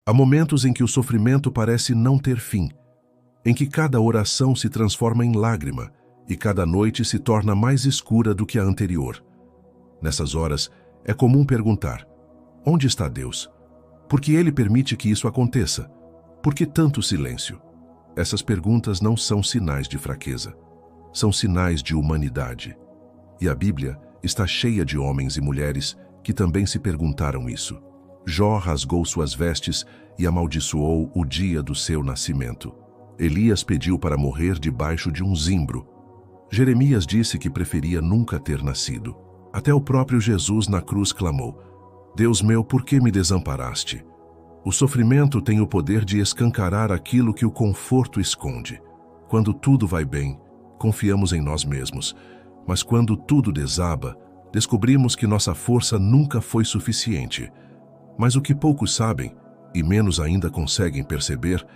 Há momentos em que o sofrimento parece não ter fim, em que cada oração se transforma em lágrima e cada noite se torna mais escura do que a anterior. Nessas horas, é comum perguntar: onde está Deus? Por que Ele permite que isso aconteça? Por que tanto silêncio? Essas perguntas não são sinais de fraqueza, são sinais de humanidade. E a Bíblia está cheia de homens e mulheres que também se perguntaram isso. Jó rasgou suas vestes e amaldiçoou o dia do seu nascimento. Elias pediu para morrer debaixo de um zimbro. Jeremias disse que preferia nunca ter nascido. Até o próprio Jesus na cruz clamou: Deus meu, por que me desamparaste? O sofrimento tem o poder de escancarar aquilo que o conforto esconde. Quando tudo vai bem, confiamos em nós mesmos. Mas quando tudo desaba, descobrimos que nossa força nunca foi suficiente. Mas o que poucos sabem, e menos ainda conseguem perceber,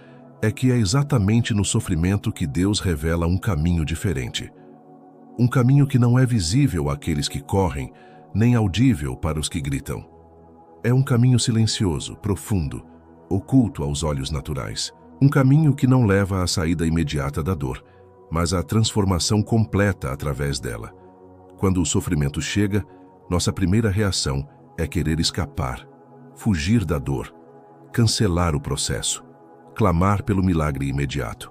é que é exatamente no sofrimento que Deus revela um caminho diferente. Um caminho que não é visível àqueles que correm, nem audível para os que gritam. É um caminho silencioso, profundo, oculto aos olhos naturais. Um caminho que não leva à saída imediata da dor, mas à transformação completa através dela. Quando o sofrimento chega, nossa primeira reação é querer escapar, fugir da dor, cancelar o processo, clamar pelo milagre imediato.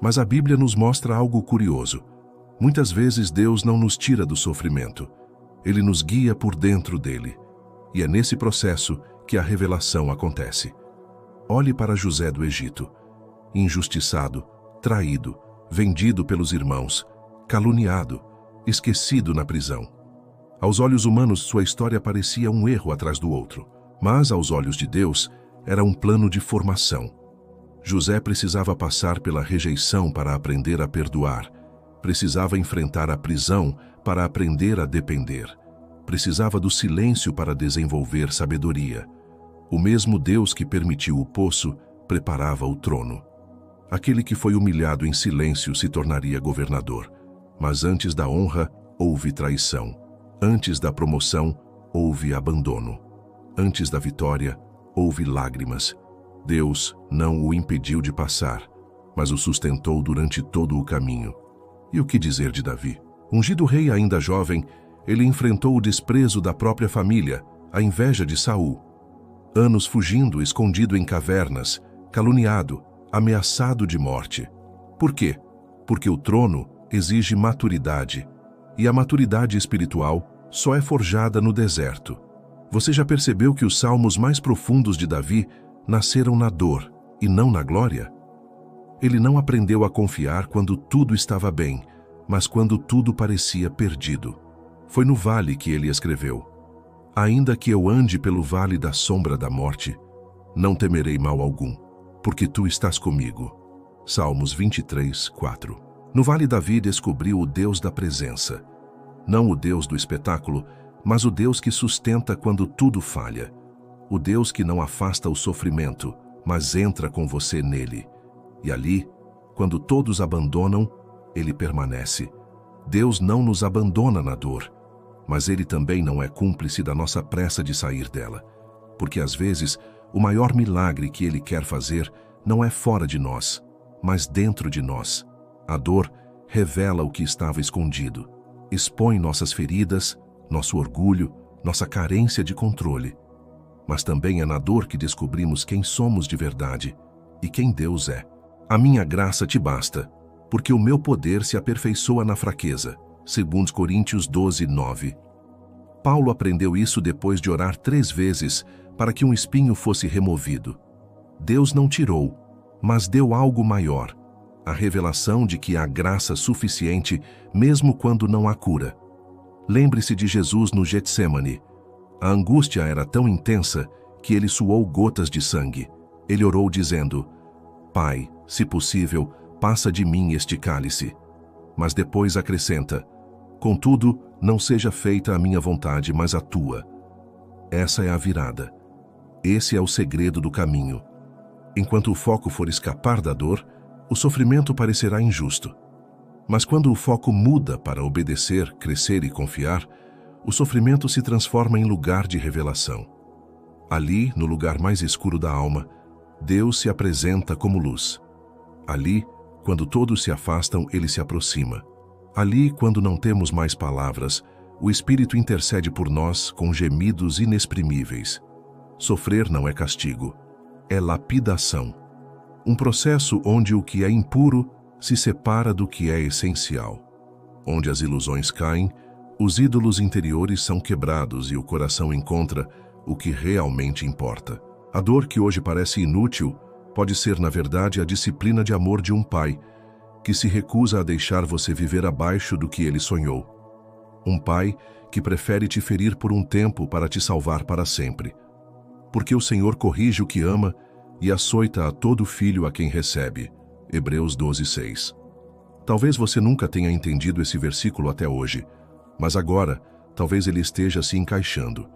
Mas a Bíblia nos mostra algo curioso. Muitas vezes Deus não nos tira do sofrimento. Ele nos guia por dentro dele. E é nesse processo que a revelação acontece. Olhe para José do Egito. Injustiçado, traído, vendido pelos irmãos, caluniado, esquecido na prisão. Aos olhos humanos, sua história parecia um erro atrás do outro. Mas, aos olhos de Deus, era um plano de formação. José precisava passar pela rejeição para aprender a perdoar. Precisava enfrentar a prisão para aprender a depender. Precisava do silêncio para desenvolver sabedoria. O mesmo Deus que permitiu o poço preparava o trono. Aquele que foi humilhado em silêncio se tornaria governador. Mas antes da honra, houve traição. Antes da promoção, houve abandono. Antes da vitória, houve lágrimas. Deus não o impediu de passar, mas o sustentou durante todo o caminho. E o que dizer de Davi? Ungido rei ainda jovem, ele enfrentou o desprezo da própria família, a inveja de Saul. Anos fugindo, escondido em cavernas, caluniado, ameaçado de morte. Por quê? Porque o trono exige maturidade, e a maturidade espiritual só é forjada no deserto. Você já percebeu que os salmos mais profundos de Davi nasceram na dor e não na glória? Ele não aprendeu a confiar quando tudo estava bem, mas quando tudo parecia perdido. Foi no vale que ele escreveu: Ainda que eu ande pelo vale da sombra da morte, não temerei mal algum, porque tu estás comigo. Salmos 23, 4. No vale Davi descobriu o Deus da presença. Não o Deus do espetáculo, mas o Deus que sustenta quando tudo falha. O Deus que não afasta o sofrimento, mas entra com você nele. E ali, quando todos abandonam, ele permanece. Deus não nos abandona na dor, mas ele também não é cúmplice da nossa pressa de sair dela. Porque às vezes, o maior milagre que ele quer fazer não é fora de nós, mas dentro de nós. A dor revela o que estava escondido, expõe nossas feridas, nosso orgulho, nossa carência de controle. Mas também é na dor que descobrimos quem somos de verdade e quem Deus é. A minha graça te basta, porque o meu poder se aperfeiçoa na fraqueza. 2 Coríntios 12, 9. Paulo aprendeu isso depois de orar 3 vezes para que um espinho fosse removido. Deus não tirou, mas deu algo maior, a revelação de que há graça suficiente mesmo quando não há cura. Lembre-se de Jesus no Getsêmani. A angústia era tão intensa que ele suou gotas de sangue. Ele orou dizendo: Pai, se possível, passa de mim este cálice. Mas depois acrescenta: Contudo, não seja feita a minha vontade, mas a tua. Essa é a virada. Esse é o segredo do caminho. Enquanto o foco for escapar da dor, o sofrimento parecerá injusto. Mas quando o foco muda para obedecer, crescer e confiar, o sofrimento se transforma em lugar de revelação. Ali, no lugar mais escuro da alma, Deus se apresenta como luz. Ali, quando todos se afastam, Ele se aproxima. Ali, quando não temos mais palavras, o Espírito intercede por nós com gemidos inexprimíveis. Sofrer não é castigo, é lapidação. Um processo onde o que é impuro se separa do que é essencial. Onde as ilusões caem, os ídolos interiores são quebrados e o coração encontra o que realmente importa. A dor que hoje parece inútil pode ser, na verdade, a disciplina de amor de um pai que se recusa a deixar você viver abaixo do que ele sonhou. Um pai que prefere te ferir por um tempo para te salvar para sempre. Porque o Senhor corrige o que ama e açoita a todo filho a quem recebe. Hebreus 12:6. Talvez você nunca tenha entendido esse versículo até hoje, mas agora talvez ele esteja se encaixando.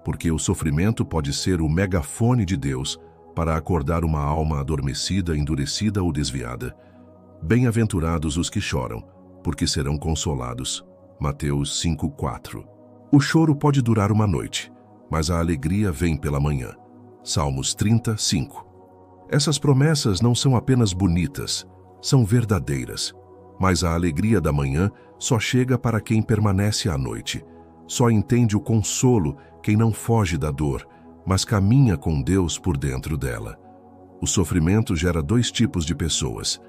Porque o sofrimento pode ser o megafone de Deus para acordar uma alma adormecida, endurecida ou desviada. Bem-aventurados os que choram, porque serão consolados. Mateus 5:4. O choro pode durar uma noite, mas a alegria vem pela manhã. Salmos 30:5. Essas promessas não são apenas bonitas, são verdadeiras. Mas a alegria da manhã só chega para quem permanece à noite. Só entende o consolo quem não foge da dor, mas caminha com Deus por dentro dela. O sofrimento gera dois tipos de pessoas: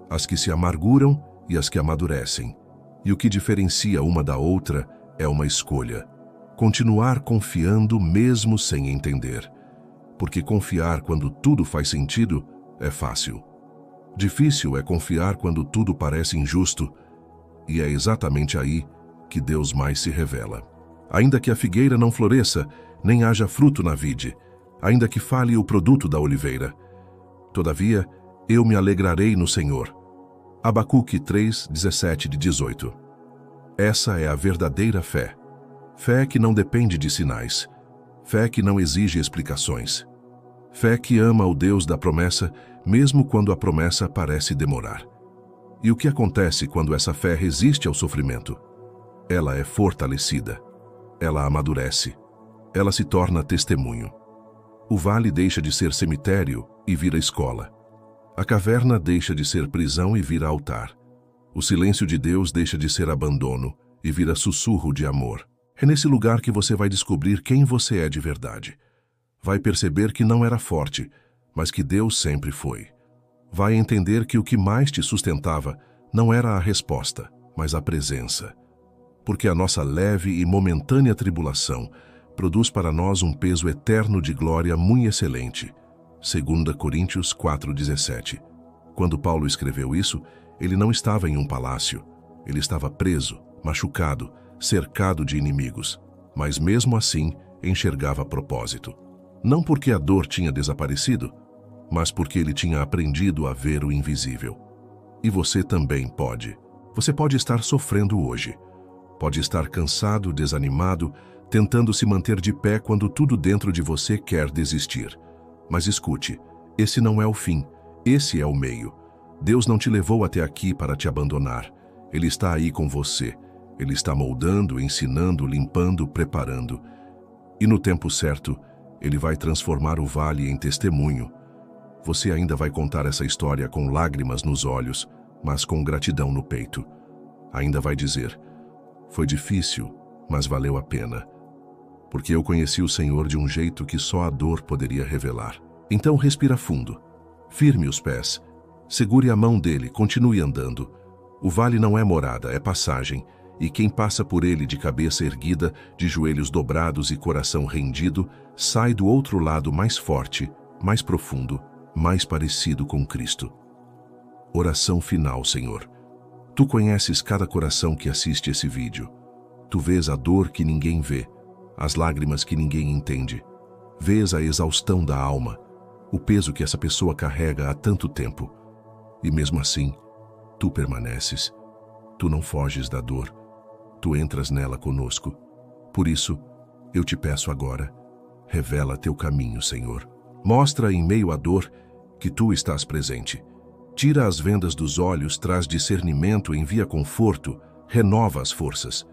as que se amarguram e as que amadurecem. E o que diferencia uma da outra é uma escolha: continuar confiando mesmo sem entender. Porque confiar quando tudo faz sentido é fácil. Difícil é confiar quando tudo parece injusto, e é exatamente aí que Deus mais se revela. Ainda que a figueira não floresça, nem haja fruto na vide, ainda que fale o produto da oliveira, todavia eu me alegrarei no Senhor. Abacuque 3:17-18. Essa é a verdadeira fé. Fé que não depende de sinais. Fé que não exige explicações. Fé que ama o Deus da promessa, mesmo quando a promessa parece demorar. E o que acontece quando essa fé resiste ao sofrimento? Ela é fortalecida. Ela amadurece. Ela se torna testemunho. O vale deixa de ser cemitério e vira escola. A caverna deixa de ser prisão e vira altar. O silêncio de Deus deixa de ser abandono e vira sussurro de amor. É nesse lugar que você vai descobrir quem você é de verdade. Vai perceber que não era forte, mas que Deus sempre foi. Vai entender que o que mais te sustentava não era a resposta, mas a presença. Porque a nossa leve e momentânea tribulação produz para nós um peso eterno de glória muito excelente. 2 Coríntios 4:17. Quando Paulo escreveu isso, ele não estava em um palácio. Ele estava preso, machucado, cercado de inimigos. Mas mesmo assim, enxergava propósito. Não porque a dor tinha desaparecido, mas porque ele tinha aprendido a ver o invisível. E você também pode. Você pode estar sofrendo hoje. Pode estar cansado, desanimado, tentando se manter de pé quando tudo dentro de você quer desistir. Mas escute, esse não é o fim, esse é o meio. Deus não te levou até aqui para te abandonar. Ele está aí com você. Ele está moldando, ensinando, limpando, preparando. E no tempo certo, Ele vai transformar o vale em testemunho. Você ainda vai contar essa história com lágrimas nos olhos, mas com gratidão no peito. Ainda vai dizer: foi difícil, mas valeu a pena. Porque eu conheci o Senhor de um jeito que só a dor poderia revelar. Então respira fundo. Firme os pés. Segure a mão dele, continue andando. O vale não é morada, é passagem. E quem passa por ele de cabeça erguida, de joelhos dobrados e coração rendido, sai do outro lado mais forte, mais profundo, mais parecido com Cristo. Oração final, Senhor. Tu conheces cada coração que assiste esse vídeo. Tu vês a dor que ninguém vê, as lágrimas que ninguém entende. Vês a exaustão da alma, o peso que essa pessoa carrega há tanto tempo. E mesmo assim, tu permaneces. Tu não foges da dor. Tu entras nela conosco. Por isso, eu te peço agora, revela teu caminho, Senhor. Mostra em meio à dor que tu estás presente. Tira as vendas dos olhos, traz discernimento, envia conforto, renova as forças.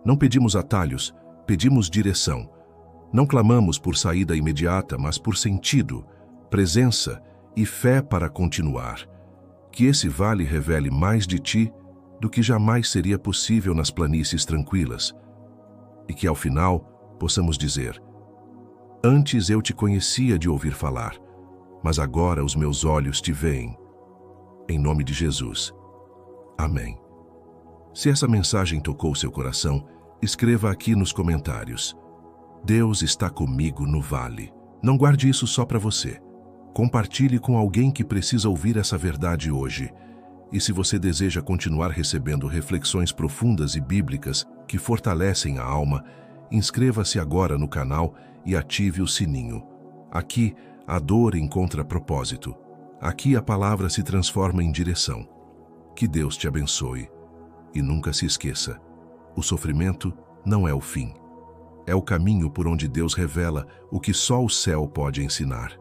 Não pedimos atalhos, pedimos direção. Não clamamos por saída imediata, mas por sentido, presença e fé para continuar. Que esse vale revele mais de ti do que jamais seria possível nas planícies tranquilas. E que ao final possamos dizer: antes eu te conhecia de ouvir falar, mas agora os meus olhos te veem. Em nome de Jesus. Amém. Se essa mensagem tocou seu coração, escreva aqui nos comentários: Deus está comigo no vale. Não guarde isso só para você. Compartilhe com alguém que precisa ouvir essa verdade hoje. E se você deseja continuar recebendo reflexões profundas e bíblicas que fortalecem a alma, inscreva-se agora no canal e ative o sininho. Aqui, a dor encontra propósito. Aqui a palavra se transforma em direção. Que Deus te abençoe. E nunca se esqueça: o sofrimento não é o fim. É o caminho por onde Deus revela o que só o céu pode ensinar.